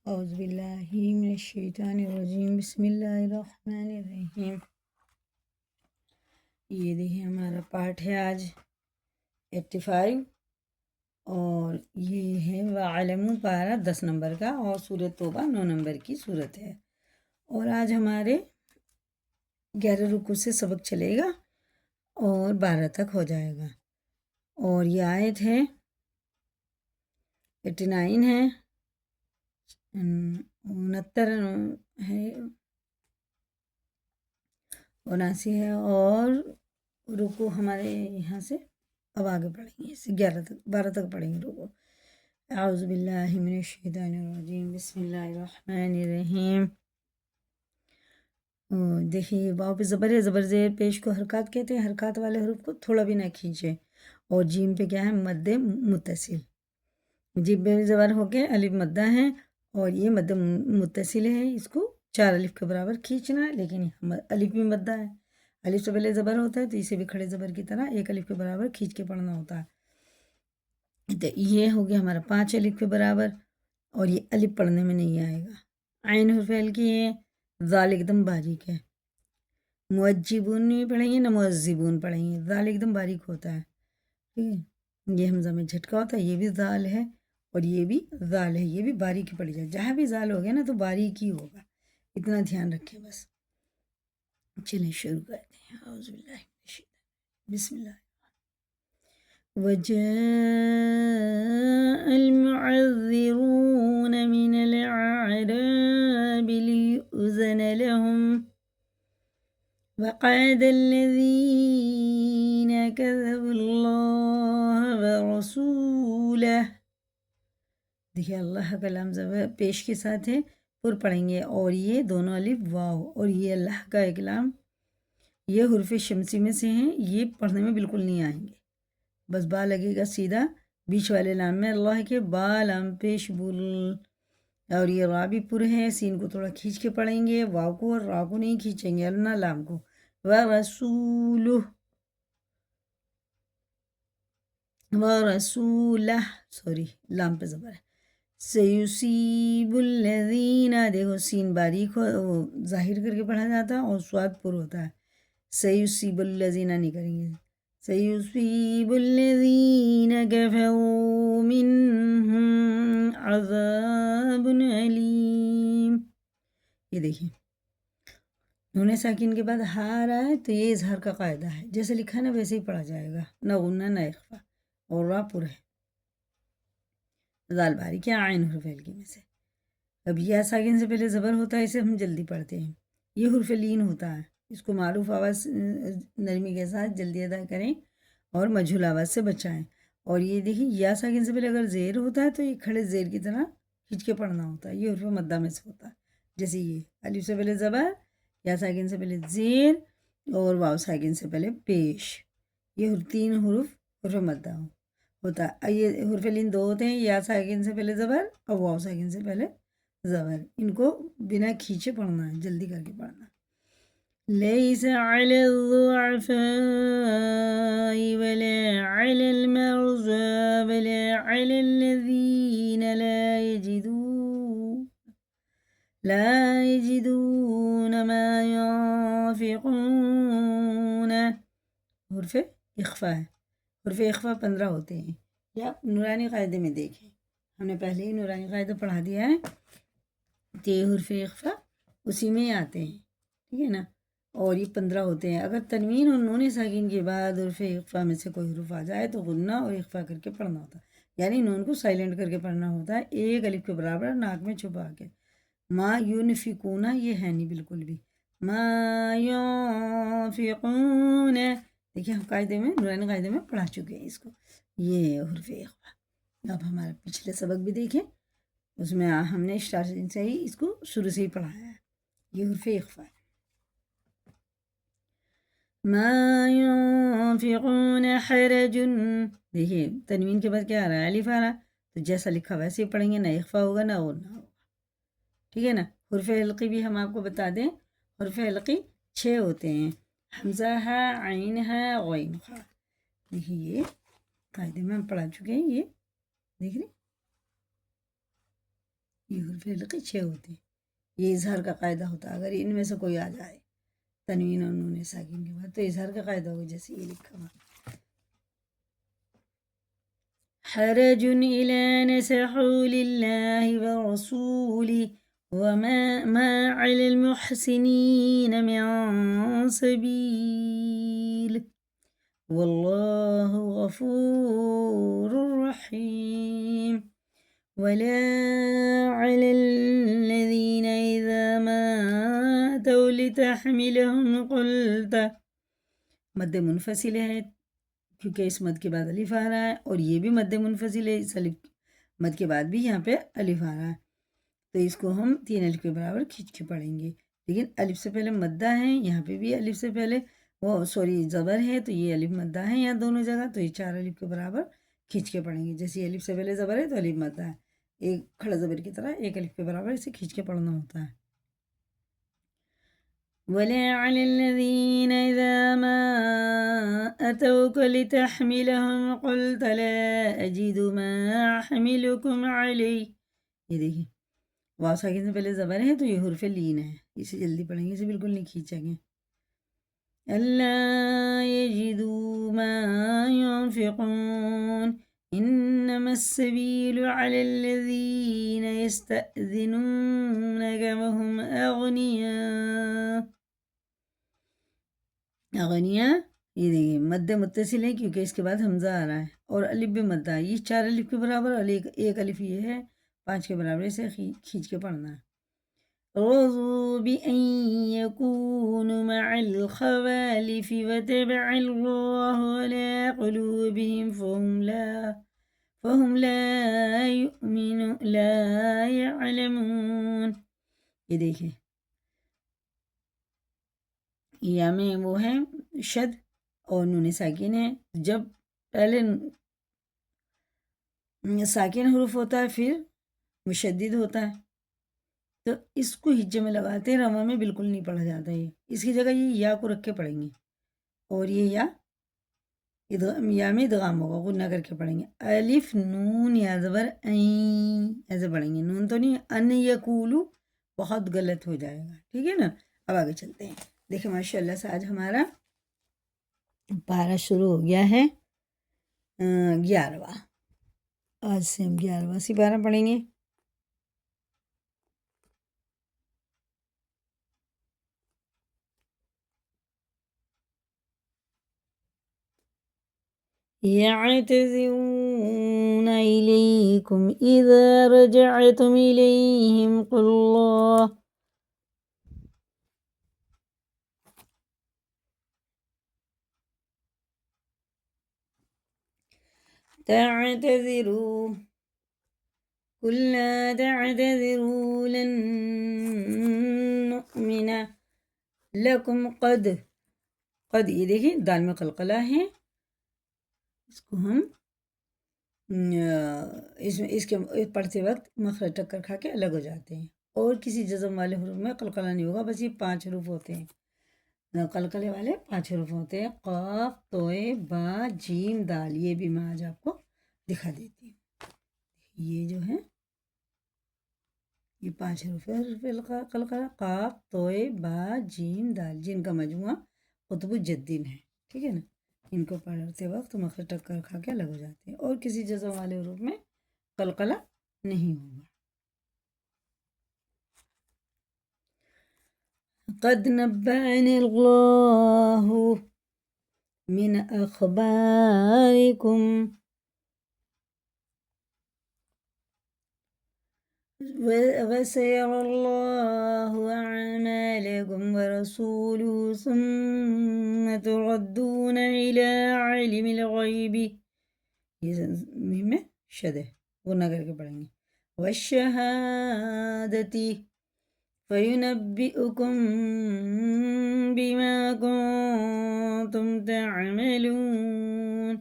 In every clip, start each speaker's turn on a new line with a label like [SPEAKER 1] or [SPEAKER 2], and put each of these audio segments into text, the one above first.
[SPEAKER 1] اعوذ باللہ من الشیطان الرجیم، بسم اللہ الرحمن الرحیم۔ یہ دیکھیں ہمارا پارٹ ہے آج 85 اور یہ ہے وَعَلَمُوا پارہ 10 نمبر کا اور سورۃ توبہ 9 نمبر کی سورت ہے۔ اور آج ہمارے 11 رکوع سے سبق چلے گا اور 12 تک ہو جائے گا۔ اور یہ آیت ہے 89 ہے، 69 ہے، 79 ہے، اور رکوع ہمارے یہاں سے اب آگے پڑھیں گے، اسے 11 تک 12 تک پڑھیں گے رکوع۔ اعوذ باللہ من الشیطان الرجیم، بسم اللہ الرحمن الرحیم۔ دیکھیے واو پہ زبر ہے، زبر زیر پیش کو حرکات کہتے ہیں، حرکات والے حروف کو تھوڑا بھی نہ کھینچیں۔ اور جیم پہ کیا ہے؟ مد متصل، جیم پہ زبر ہو کے الف مدہ ہے اور یہ مد متصل ہے، اس کو 4 الف کے برابر کھینچنا ہے، لیکن الف بھی مدہ ہے، الف سے پہلے زبر ہوتا ہے تو اسے بھی کھڑے زبر کی طرح 1 الف کے برابر کھینچ کے پڑھنا ہوتا ہے۔ تو یہ ہو گیا ہمارا 5 الف کے برابر، اور یہ الف پڑھنے میں نہیں آئے گا۔ عین حرف ہلکی ہے، ذال ایک دم باریک ہے، معجبون نہیں پڑھیں گے نہ معذبون پڑھیں گے، ذال ایک دم باریک ہوتا ہے، ٹھیک ہے۔ یہ حمزہ میں جھٹکا ہوتا ہے، یہ بھی ذال ہے اور یہ بھی ذال ہے، یہ بھی باریک ہی پڑھی جائے، جہاں بھی ذال ہو گیا نا تو باریک ہی ہوگا، اتنا دھیان رکھیں بس۔ چلیں شروع کرتے ہیں، اعوذ باللہ من الشیطان، بسم اللہ۔ وجاء المعذرون من الأعراب ليؤذن لهم وقعد الذين كذبوا الله ورسوله۔ دیکھیے اللہ کا لام زبر پیش کے ساتھ ہے، پر پڑھیں گے، اور یہ دونوں الف واو اور یہ اللہ کا ایک لام، یہ حرف شمسی میں سے ہیں، یہ پڑھنے میں بالکل نہیں آئیں گے، بس با لگے گا سیدھا بیچ والے لام میں، اللہ کے با لام پیش بول، اور یہ را بھی پر ہے، سین کو تھوڑا کھینچ کے پڑھیں گے، واو کو اور را کو نہیں کھینچیں گے، اللہ لام کو، ورسولہ ورسولہ، سوری لام پہ زبر ہے، سیصیب الذین، دیکھو سین باریک ہو ظاہر کر کے پڑھا جاتا ہے اور سواد پر ہوتا ہے، سیصیب الذین نہیں کریں گے، سیصیب الذین کفروا منہم عذاب علیم۔ یہ دیکھیں نون ساکن کے بعد ہا آ رہا ہے تو یہ اظہار کا قاعدہ ہے، جیسے لکھا نا ویسے ہی پڑھا جائے گا، نہ غنہ نہ اخفا، اور را پر ہے، ذال باریک ہے عین حرف ہلکی میں سے۔ اب یا ساکن سے پہلے زبر ہوتا ہے، اسے ہم جلدی پڑھتے ہیں، یہ حرف لین ہوتا ہے، اس کو معروف آواز نرمی کے ساتھ جلدی ادا کریں اور مجہول آواز سے بچائیں۔ اور یہ دیکھیں یا ساکن سے پہلے اگر زیر ہوتا ہے تو یہ کھڑے زیر کی طرح کھینچ کے پڑھنا ہوتا ہے، یہ حرف مدہ میں سے ہوتا ہے، جیسے یہ الف سے پہلے زبر، یا ساکن سے پہلے زیر، اور واو ساکن سے پہلے پیش، یہ 3 حروف حرف مدہ ہوتا ہے۔ یہ حرف لین 2 ہوتے ہیں، یا ساکن سے پہلے زبر اور واو ساکن سے پہلے زبر، ان کو بنا کھینچے پڑھنا ہے، جلدی کر کے پڑھنا ہے۔ لیس علی الضعفاء ولا علی المرضى ولا علی الذین لا يجدون ما ينفقون، حرف اخفا ہے، حرف اخفا 15 ہوتے ہیں، یا نورانی قاعدے میں دیکھیں، ہم نے پہلے ہی نورانی قاعدہ پڑھا دیا ہے، تو یہ حرف اخفا اسی میں آتے ہیں، ٹھیک ہے نا، اور یہ 15 ہوتے ہیں۔ اگر تنوین اور نون ساکن کے بعد حرف اخفا میں سے کوئی حرف آ جائے تو غنہ اور اخفا کر کے پڑھنا ہوتا ہے، یعنی نون کو سائلنٹ کر کے پڑھنا ہوتا ہے، 1 الف کے برابر ناک میں چھپا کے۔ ما ينفقون یہ ہے نہیں بالکل بھی، ما ينفقون، دیکھیں ہم قاعدے میں نورانی قاعدے میں پڑھا چکے ہیں اس کو، یہ حرف اخفا۔ اب ہمارا پچھلے سبق بھی دیکھیں، اس میں ہم نے اسٹارٹنگ سے ہی اس کو شروع سے ہی پڑھایا ہے، یہ حرف اخفا ہے۔ ما ينفقون حرج، دیکھیے تنوین کے بعد کیا آ رہا ہے؟ الف آ رہا ہے، تو جیسا لکھا ویسے ہی پڑھیں گے، نہ اخفا ہوگا نہ غنہ ہوگا، ٹھیک ہے نا۔ حرف حلقی بھی ہم آپ کو بتا دیں، حرف حلقی 6 ہوتے ہیں، حمزہ ہے، عین ہے، غین ہے، دیکھیے یہ قاعدے میں ہم پڑھا چکے ہیں، یہ دیکھ رہے یہ حروف علقی 6 ہوتے ہیں. یہ اظہار کا قاعدہ ہوتا ہے. اگر ان میں سے کوئی آ جائے تنوین اور نون ساکن کے بعد تو اظہار کا قاعدہ ہوگا. جیسے یہ لکھا ہوا حرج إلى نسحوا لله ورسوله وما على المحسنين من سبيل والله غفور رحيم ولا على الذين إذا ما أتوا لتحملهم قلت مد منفصل ہے کیونکہ اس مد کے بعد الف آ رہا ہے اور یہ بھی مد منفصل ہے. اس الف مد کے بعد بھی یہاں پہ الف آ رہا ہے تو اس کو ہم 3 الف کے برابر کھینچ کے پڑھیں گے. لیکن الف سے پہلے مدہ ہے, یہاں پہ بھی الف سے پہلے زبر ہے تو یہ الف مدہ ہے یہاں دونوں جگہ, تو یہ 4 الف کے برابر کھینچ کے پڑھیں گے. جیسے الف سے پہلے زبر ہے تو الف مدہ ہے, ایک کھڑا زبر کی طرح 1 الف کے برابر اسے کھینچ کے پڑھنا ہوتا ہے. ولا على الذين إذا ما أتوك لتحملهم قلت لا أجد ما أحملكم عليه. یہ دیکھیں واو ساکن سے پہلے زبر ہے تو یہ حرف لین ہے, اسے جلدی پڑھیں گے, اسے بالکل نہیں کھینچیں گے. ألا يجدوا ما ينفقون إنما السبيل على الذين يستأذنونك وهم أغنياء. یہ دیکھیں مد متصل ہے کیونکہ اس کے بعد حمزہ آ رہا ہے اور الف بھی مد ہے. یہ 4 الف کے برابر اور ایک الف یہ ہے 5 کے برابر, اسے کھینچ کے پڑھنا ہے. رضوا بأن يكونوا مع الخوالف وطبع الله على قلوبهم فهم لا يعلمون. یہ دیکھیں یا میں وہ ہے شد اور نون ساکن ہے. جب پہلے ساکن حروف ہوتا ہے پھر مشدد ہوتا ہے تو اس کو ہجے میں لگاتے ہیں, رواں میں بالکل نہیں پڑھا جاتا. یہ اس کی جگہ یہ یا کو رکھ کے پڑھیں گے اور یہ یا میں ادغام ہوگا, غنہ کر کے پڑھیں گے. الف نون یا زبر این ایسے پڑھیں گے, نون تو نہیں. ان یقولو بہت غلط ہو جائے گا, ٹھیک ہے نا. اب آگے چلتے ہیں. دیکھیں ماشاء اللہ سے آج ہمارا پارہ شروع ہو گیا ہے 11واں. آج سے ہم 11واں سپارہ پڑھیں گے. يعتذرون إليكم إذا رجعتم إليهم قل الله تعتذروا قل لا تعتذروا لن نؤمن لكم قد یہ دیکھیں دال میں قلقلہ ہے, اس کو ہم اس کے پڑھتے وقت مخرج ٹکر کھا کے الگ ہو جاتے ہیں. اور کسی جزم والے حروف میں قلقلہ نہیں ہوگا, بس یہ 5 حروف ہوتے ہیں. قلقلے والے 5 حروف ہوتے ہیں, قاف توئے با جیم دال. یہ بھی میں آج آپ کو دکھا دیتی ہوں. یہ جو ہے یہ 5 حروف ہے قلقلہ, قاف توئے با جیم دال, جن کا مجموعہ قطب الجدین ہے, ٹھیک ہے نا. ان کو پڑھتے وقت مخرج ٹکر کھا کے الگ ہو جاتے ہیں اور کسی جزم والے حروف میں قلقلہ نہیں ہوگا. قد نبأني الله من أخباركم وسيرى الله أعمالكم ورسوله ثم تردون إلى عالم الغيب. یہ میں شد ہے, وہ نہ کر کے پڑھیں گے. والشہادتی فَيُنَبِّئُكُم بِمَا كُنتُمْ تَعْمَلُونَ.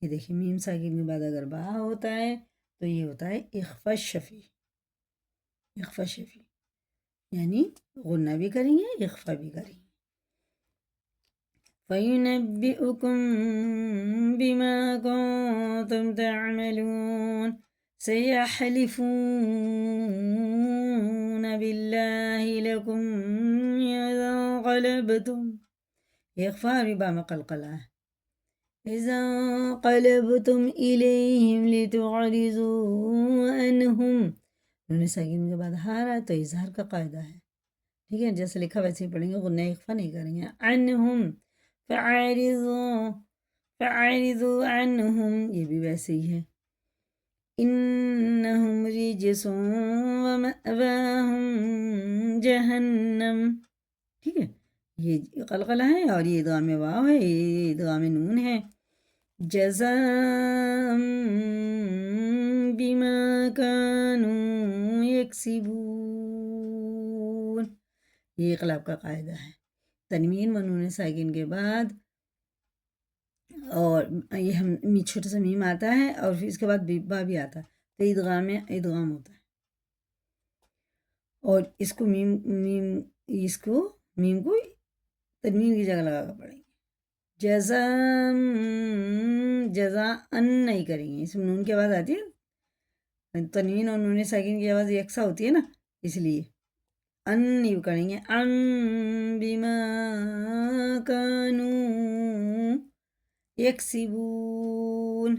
[SPEAKER 1] یہ دیکھیں میم ساکن کے بعد اگر با ہوتا ہے تو یہ ہوتا ہے اخفاء شفی. اخفاء شفی یعنی غنہ بھی کریں گے اخفاء بھی کریں گے. فَيُنَبِّئُكُم بِمَا كُنتُمْ تَعْمَلُونَ سَيَحْلِفُونَ بالله لكم إذا انقلبتم، إخفاء ربا میں قلقلہ ہے، إذا انقلبتم إليهم لتعرضوا عنهم، نون ساکن کے بعد ہارا تو اظہار کا قاعدہ ہے، ٹھیک ہے، جیسے لکھا ویسے ہی پڑھیں گے، غنہ اخفا نہیں کریں گے. عنہم فاعرضوا عنہم، یہ بھی ویسے ہی ہے. انہم رجس ومأواہم جہنم، ٹھیک ہے، یہ قلقلہ ہے اور یہ ادغام واو ہے، یہ ادغام نون ہے. جزاء بما كانوا يكسبون، یہ اقلاب کا قاعدہ ہے. تنوین و نون ساکن کے بعد اور یہ ہم چھوٹا سا میم آتا ہے اور پھر اس کے بعد با بھی آتا ہے، تو ادغام ہوتا ہے. اور اس کو میم کو تنوین کی جگہ لگا کر پڑھیں گے. جزا ان نہیں کریں گے، اس میں نون کی آواز آتی ہے، تنوین اور نون ساکن کی آواز یکساں ہوتی ہے نا، اس لیے ان نہیں کریں گے. ان بما كانوا يكسبون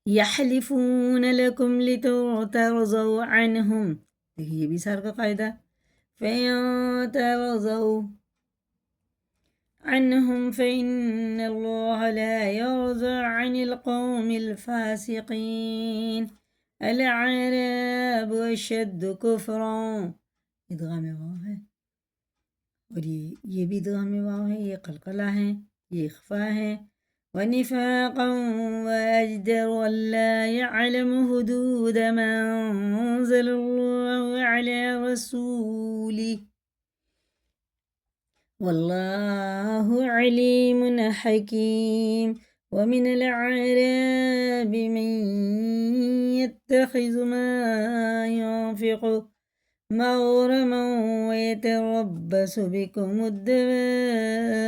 [SPEAKER 1] يحلفون لكم لترضوا عنهم، یہ بھی سار کا قاعدہ. فإن ترضوا عنهم فإن الله لا يرضى عن القوم الفاسقين. الأعراب أشد كفرا، ادغام واو ہے، اور یہ بھی ادغام واو ہے، یہ قلقلہ ہے، یہ اخفا ہے. ونفاقا وأجدر ألا يعلم حدود ما أنزل الله على رسوله والله عليم حكيم. ومن الأعراب من يتخذ ما ينفق مغرما ويتربص بكم الدوائر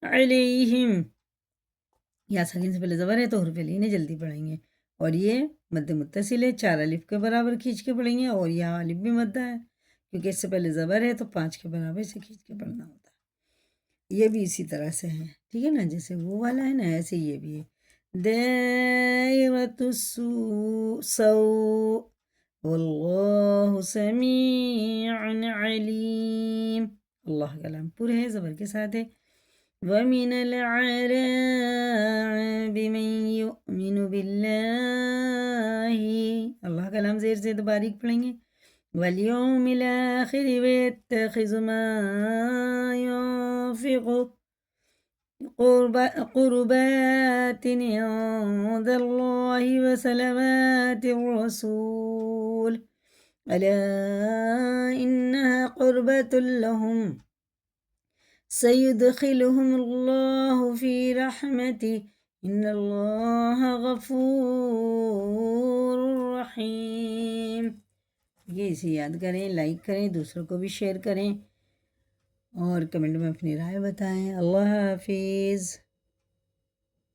[SPEAKER 1] علیہم، یا ساکن سے پہلے زبر ہے تو حرف لین جلدی پڑھیں گے، اور یہ مد متصل ہے، 4 الف کے برابر کھینچ کے پڑھیں گے، اور یہاں الف بھی مدہ ہے کیونکہ اس سے پہلے زبر ہے تو 5 کے برابر سے کھینچ کے پڑھنا ہوتا ہے. یہ بھی اسی طرح سے ہے، ٹھیک ہے نا، جیسے وہ والا ہے نا ایسے یہ بھی ہے. دائرۃ السوء واللہ سمیع علیم، اللہ کا کلام پورے ہے، زبر کے ساتھ ہے. وَمِنَ الْأَعْرَابِ مَن يُؤْمِنُ بِاللَّهِ، اللہ کا کلام زیر سے باریک پڑھیں گے. وَالْيَوْمِ الْآخِرِ وَيَتَّخِذُ مَا يُنفِقُ قُرُبَاتٍ عِندَ اللَّهِ وَصَلَوَاتِ الرَّسُولِ أَلَا إِنَّهَا قُرْبَةٌ لَهُمْ سَيُدْخِلُهُمُ اللَّهُ فِي رَحْمَتِهِ إِنَّ اللَّهَ غَفُورٌ رَحِيمٌ. یہ اسے یاد کریں، لائک کریں، دوسروں کو بھی شیئر کریں اور کمنٹ میں اپنی رائے بتائیں. اللہ حافظ.